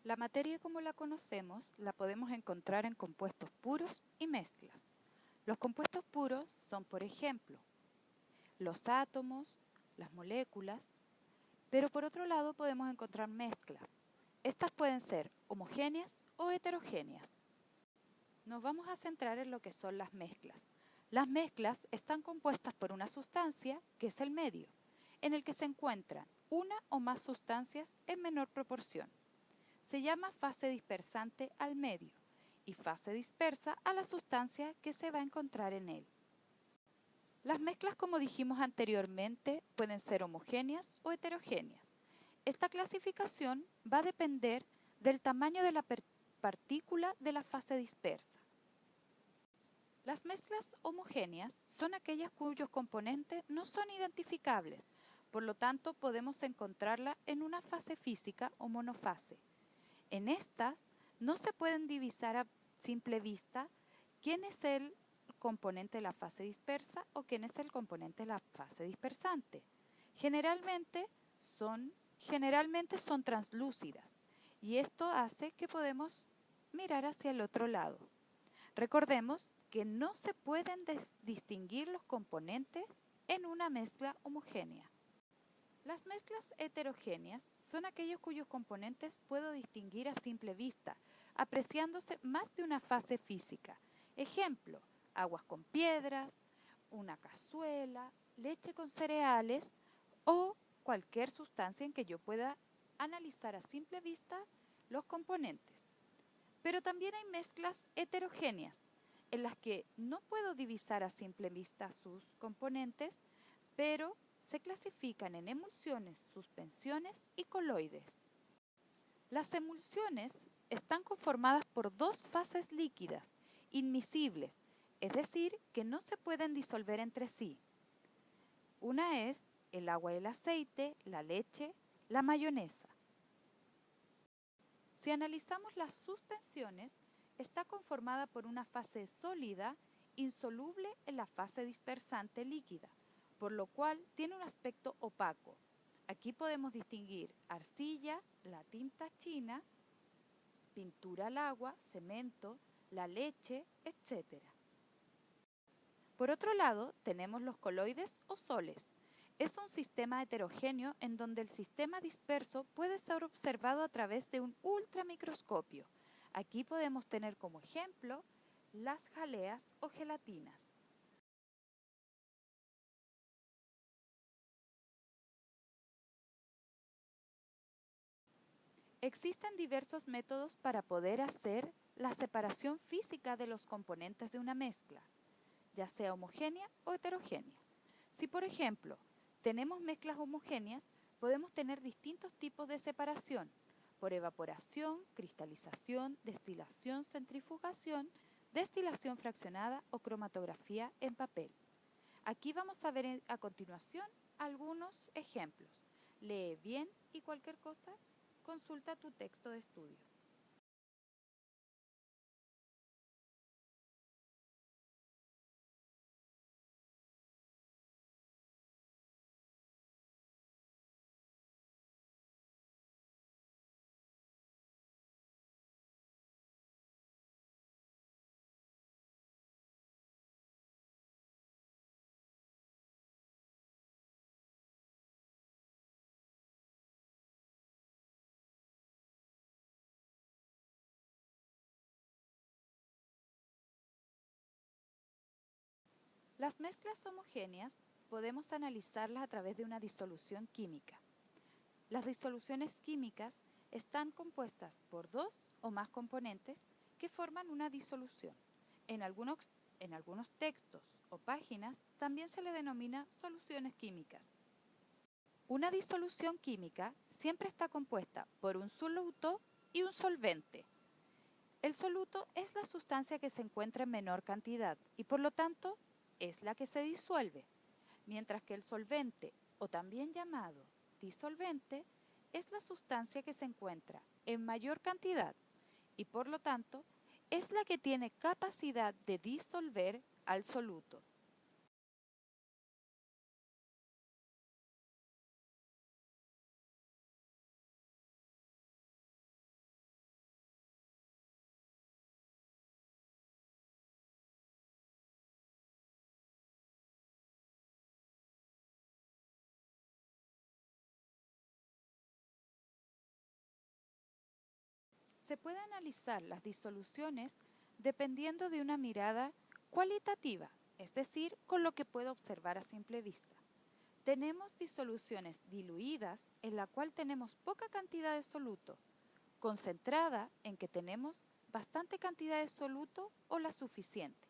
La materia como la conocemos la podemos encontrar en compuestos puros y mezclas. Los compuestos puros son, por ejemplo, los átomos, las moléculas, pero por otro lado podemos encontrar mezclas. Estas pueden ser homogéneas o heterogéneas. Nos vamos a centrar en lo que son las mezclas. Las mezclas están compuestas por una sustancia, que es el medio, en el que se encuentran una o más sustancias en menor proporción. Se llama fase dispersante al medio y fase dispersa a la sustancia que se va a encontrar en él. Las mezclas, como dijimos anteriormente, pueden ser homogéneas o heterogéneas. Esta clasificación va a depender del tamaño de la partícula de la fase dispersa. Las mezclas homogéneas son aquellas cuyos componentes no son identificables, por lo tanto podemos encontrarla en una fase física o monofase. En estas no se pueden divisar a simple vista quién es el componente de la fase dispersa o quién es el componente de la fase dispersante. Generalmente son translúcidas y esto hace que podemos mirar hacia el otro lado. Recordemos que no se pueden distinguir los componentes en una mezcla homogénea. Las mezclas heterogéneas son aquellos cuyos componentes puedo distinguir a simple vista, apreciándose más de una fase física. Ejemplo, aguas con piedras, una cazuela, leche con cereales o cualquier sustancia en que yo pueda analizar a simple vista los componentes. Pero también hay mezclas heterogéneas, en las que no puedo divisar a simple vista sus componentes, pero se clasifican en emulsiones, suspensiones y coloides. Las emulsiones están conformadas por dos fases líquidas, inmiscibles, es decir, que no se pueden disolver entre sí. Una es el agua y el aceite, la leche, la mayonesa. Si analizamos las suspensiones, está conformada por una fase sólida insoluble en la fase dispersante líquida, por lo cual tiene un aspecto opaco. Aquí podemos distinguir arcilla, la tinta china, pintura al agua, cemento, la leche, etc. Por otro lado, tenemos los coloides o soles. Es un sistema heterogéneo en donde el sistema disperso puede ser observado a través de un ultramicroscopio. Aquí podemos tener como ejemplo las jaleas o gelatinas. Existen diversos métodos para poder hacer la separación física de los componentes de una mezcla, ya sea homogénea o heterogénea. Si, por ejemplo, tenemos mezclas homogéneas, podemos tener distintos tipos de separación, por evaporación, cristalización, destilación, centrifugación, destilación fraccionada o cromatografía en papel. Aquí vamos a ver a continuación algunos ejemplos. Lee bien y cualquier cosa, consulta tu texto de estudio. Las mezclas homogéneas podemos analizarlas a través de una disolución química. Las disoluciones químicas están compuestas por dos o más componentes que forman una disolución. En algunos textos o páginas también se le denomina soluciones químicas. Una disolución química siempre está compuesta por un soluto y un solvente. El soluto es la sustancia que se encuentra en menor cantidad y por lo tanto es la que se disuelve, mientras que el solvente, o también llamado disolvente, es la sustancia que se encuentra en mayor cantidad y por lo tanto es la que tiene capacidad de disolver al soluto. Se puede analizar las disoluciones dependiendo de una mirada cualitativa, es decir, con lo que puedo observar a simple vista. Tenemos disoluciones diluidas, en la cual tenemos poca cantidad de soluto, concentrada en que tenemos bastante cantidad de soluto o la suficiente.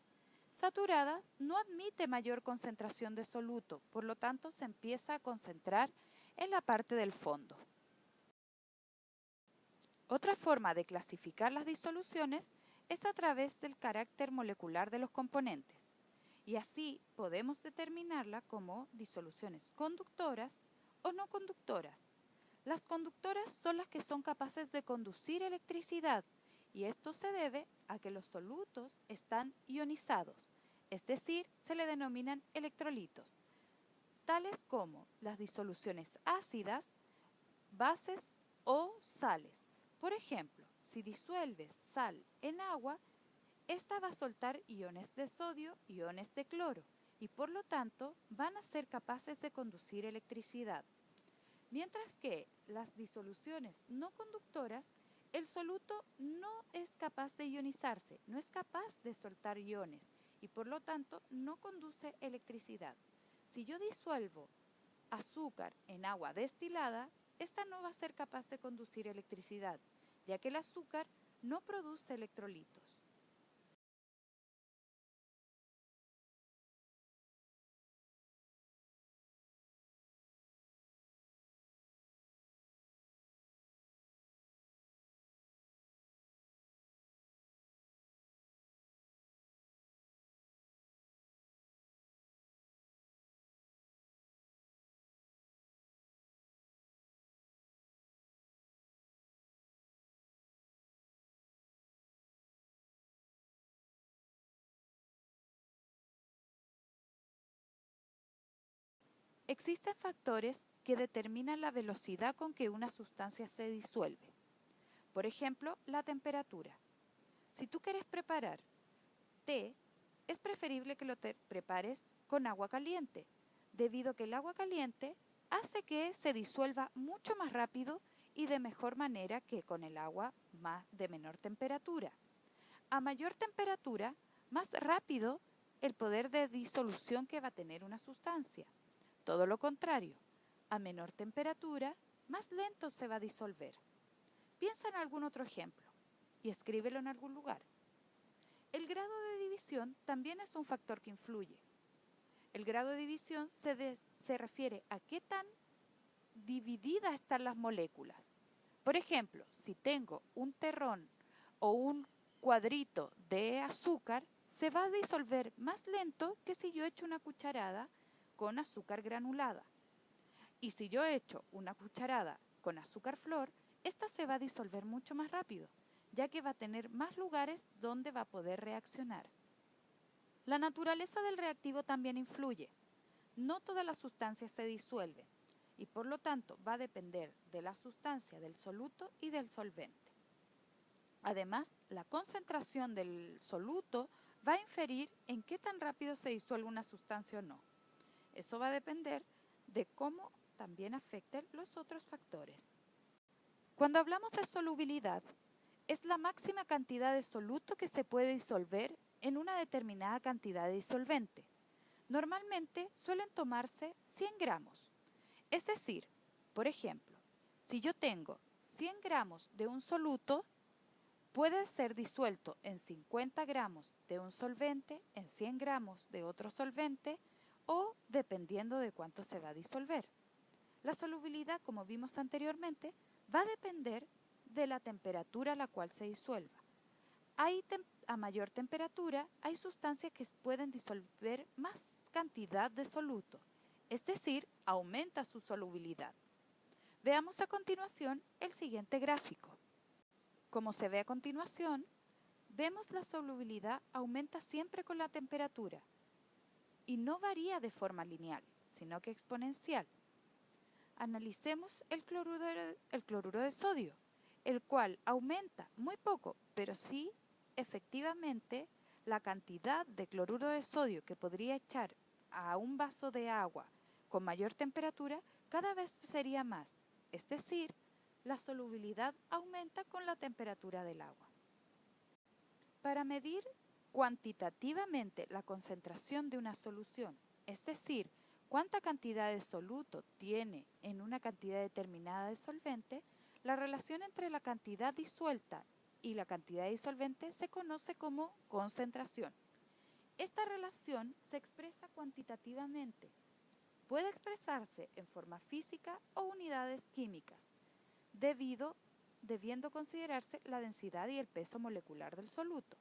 Saturada no admite mayor concentración de soluto, por lo tanto se empieza a concentrar en la parte del fondo. Otra forma de clasificar las disoluciones es a través del carácter molecular de los componentes, y así podemos determinarla como disoluciones conductoras o no conductoras. Las conductoras son las que son capaces de conducir electricidad, y esto se debe a que los solutos están ionizados, es decir, se le denominan electrolitos, tales como las disoluciones ácidas, bases o sales. Por ejemplo, si disuelves sal en agua, esta va a soltar iones de sodio, iones de cloro, y por lo tanto van a ser capaces de conducir electricidad. Mientras que las disoluciones no conductoras, el soluto no es capaz de ionizarse, no es capaz de soltar iones y por lo tanto no conduce electricidad. Si yo disuelvo azúcar en agua destilada, esta no va a ser capaz de conducir electricidad, ya que el azúcar no produce electrolitos. Existen factores que determinan la velocidad con que una sustancia se disuelve. Por ejemplo, la temperatura. Si tú quieres preparar té, es preferible que lo prepares con agua caliente, debido a que el agua caliente hace que se disuelva mucho más rápido y de mejor manera que con el agua de menor temperatura. A mayor temperatura, más rápido el poder de disolución que va a tener una sustancia. Todo lo contrario, a menor temperatura, más lento se va a disolver. Piensa en algún otro ejemplo y escríbelo en algún lugar. El grado de división también es un factor que influye. El grado de división se refiere a qué tan divididas están las moléculas. Por ejemplo, si tengo un terrón o un cuadrito de azúcar, se va a disolver más lento que si yo echo una cucharada con azúcar granulada. Y si yo echo una cucharada con azúcar flor, esta se va a disolver mucho más rápido, ya que va a tener más lugares donde va a poder reaccionar. La naturaleza del reactivo también influye. No todas las sustancias se disuelven y por lo tanto va a depender de la sustancia, del soluto y del solvente. Además, la concentración del soluto va a inferir en qué tan rápido se disuelve una sustancia o no. Eso va a depender de cómo también afecten los otros factores. Cuando hablamos de solubilidad, es la máxima cantidad de soluto que se puede disolver en una determinada cantidad de disolvente. Normalmente suelen tomarse 100 gramos. Es decir, por ejemplo, si yo tengo 100 gramos de un soluto, puede ser disuelto en 50 gramos de un solvente, en 100 gramos de otro solvente o dependiendo de cuánto se va a disolver. La solubilidad, como vimos anteriormente, va a depender de la temperatura a la cual se disuelva. A mayor temperatura hay sustancias que pueden disolver más cantidad de soluto, es decir, aumenta su solubilidad. Veamos a continuación el siguiente gráfico. Como se ve a continuación, vemos la solubilidad aumenta siempre con la temperatura y no varía de forma lineal, sino que exponencial. Analicemos el cloruro de sodio, el cual aumenta muy poco, pero sí efectivamente la cantidad de cloruro de sodio que podría echar a un vaso de agua con mayor temperatura cada vez sería más, es decir, la solubilidad aumenta con la temperatura del agua. Para medir cuantitativamente la concentración de una solución, es decir, cuánta cantidad de soluto tiene en una cantidad determinada de solvente, la relación entre la cantidad disuelta y la cantidad de disolvente se conoce como concentración. Esta relación se expresa cuantitativamente. Puede expresarse en forma física o unidades químicas, debiendo considerarse la densidad y el peso molecular del soluto.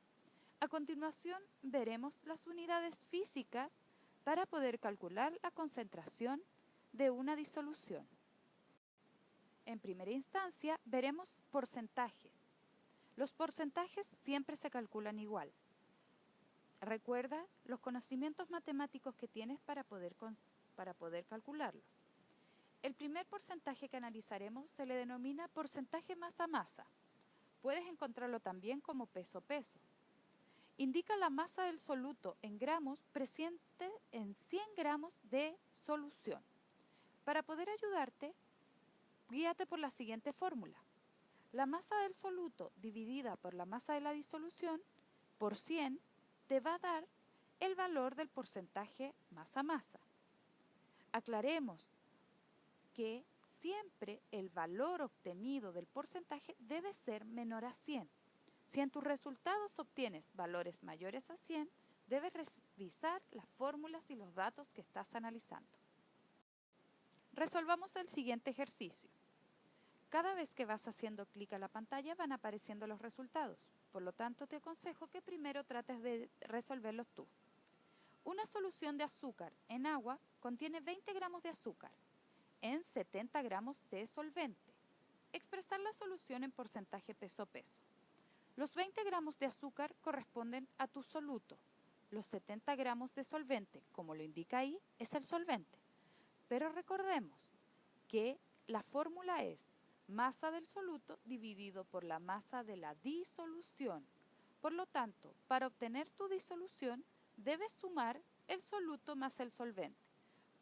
A continuación veremos las unidades físicas para poder calcular la concentración de una disolución. En primera instancia veremos porcentajes. Los porcentajes siempre se calculan igual. Recuerda los conocimientos matemáticos que tienes para poder calcularlos. El primer porcentaje que analizaremos se le denomina porcentaje masa-masa. Puedes encontrarlo también como peso-peso. Indica la masa del soluto en gramos presente en 100 gramos de solución. Para poder ayudarte, guíate por la siguiente fórmula. La masa del soluto dividida por la masa de la disolución por 100 te va a dar el valor del porcentaje masa-masa. Aclaremos que siempre el valor obtenido del porcentaje debe ser menor a 100. Si en tus resultados obtienes valores mayores a 100, debes revisar las fórmulas y los datos que estás analizando. Resolvamos el siguiente ejercicio. Cada vez que vas haciendo clic a la pantalla van apareciendo los resultados. Por lo tanto, te aconsejo que primero trates de resolverlos tú. Una solución de azúcar en agua contiene 20 gramos de azúcar en 70 gramos de solvente. Expresar la solución en porcentaje peso-peso. Los 20 gramos de azúcar corresponden a tu soluto. Los 70 gramos de solvente, como lo indica ahí, es el solvente. Pero recordemos que la fórmula es masa del soluto dividido por la masa de la disolución. Por lo tanto, para obtener tu disolución, debes sumar el soluto más el solvente.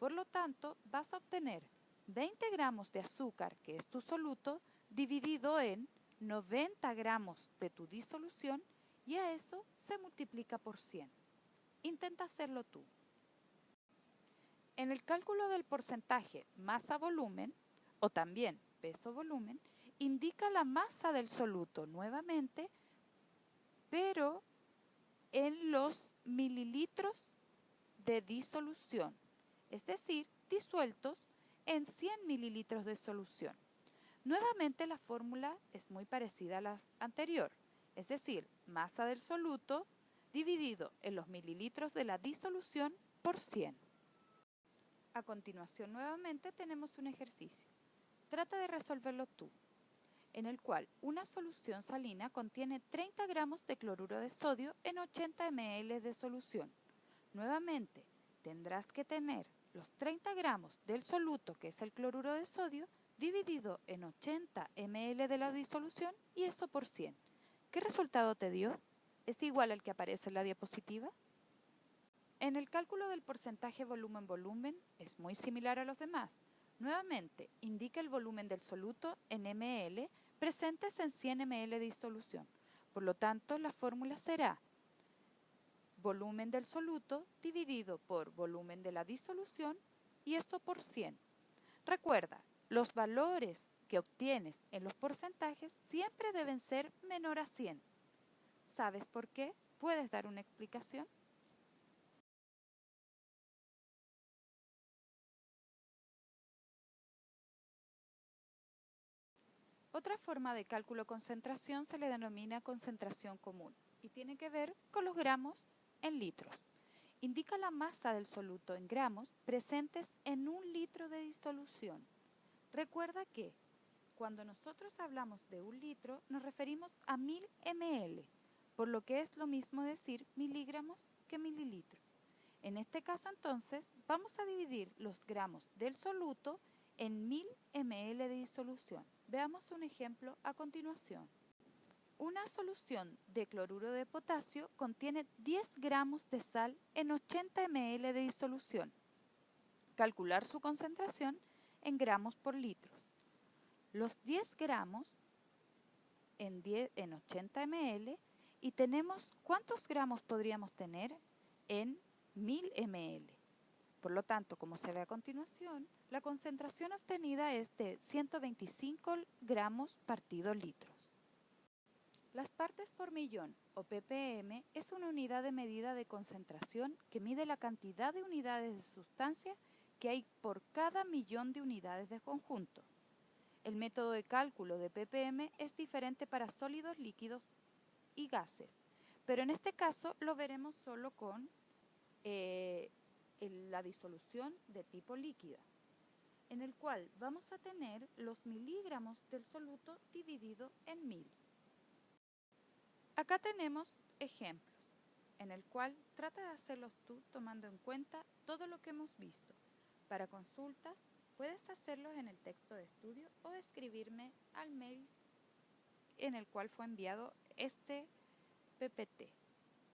Por lo tanto, vas a obtener 20 gramos de azúcar, que es tu soluto, dividido en 90 gramos de tu disolución, y a eso se multiplica por 100. Intenta hacerlo tú. En el cálculo del porcentaje masa-volumen, o también peso-volumen, indica la masa del soluto nuevamente, pero en los mililitros de disolución, es decir, disueltos en 100 mililitros de solución. Nuevamente la fórmula es muy parecida a la anterior, es decir, masa del soluto dividido en los mililitros de la disolución por 100. A continuación nuevamente tenemos un ejercicio. Trata de resolverlo tú, en el cual una solución salina contiene 30 gramos de cloruro de sodio en 80 ml de solución. Nuevamente tendrás que tener los 30 gramos del soluto, que es el cloruro de sodio, dividido en 80 ml de la disolución y eso por 100. ¿Qué resultado te dio? ¿Es igual al que aparece en la diapositiva? En el cálculo del porcentaje volumen-volumen es muy similar a los demás. Nuevamente, indica el volumen del soluto en ml presentes en 100 ml de disolución. Por lo tanto, la fórmula será volumen del soluto dividido por volumen de la disolución y esto por 100. Recuerda, los valores que obtienes en los porcentajes siempre deben ser menor a 100. ¿Sabes por qué? ¿Puedes dar una explicación? Otra forma de cálculo concentración se le denomina concentración común y tiene que ver con los gramos en litros. Indica la masa del soluto en gramos presentes en 1 litro de disolución. Recuerda que cuando nosotros hablamos de 1 litro nos referimos a 1000 ml, por lo que es lo mismo decir miligramos que mililitro. En este caso entonces vamos a dividir los gramos del soluto en 1000 ml de disolución. Veamos un ejemplo a continuación. Una solución de cloruro de potasio contiene 10 gramos de sal en 80 ml de disolución. Calcular su concentración en gramos por litro. los 10 gramos en 80 ml y tenemos ¿cuántos gramos podríamos tener en 1000 ml? Por lo tanto, como se ve a continuación, la concentración obtenida es de 125 gramos partido litros. Las partes por millón, o ppm, es una unidad de medida de concentración que mide la cantidad de unidades de sustancia que hay por cada millón de unidades de conjunto. El método de cálculo de ppm es diferente para sólidos, líquidos y gases, pero en este caso lo veremos solo con la disolución de tipo líquida, en el cual vamos a tener los miligramos del soluto dividido en 1000. Acá tenemos ejemplos, en el cual trata de hacerlos tú tomando en cuenta todo lo que hemos visto. Para consultas, puedes hacerlos en el texto de estudio o escribirme al mail en el cual fue enviado este PPT.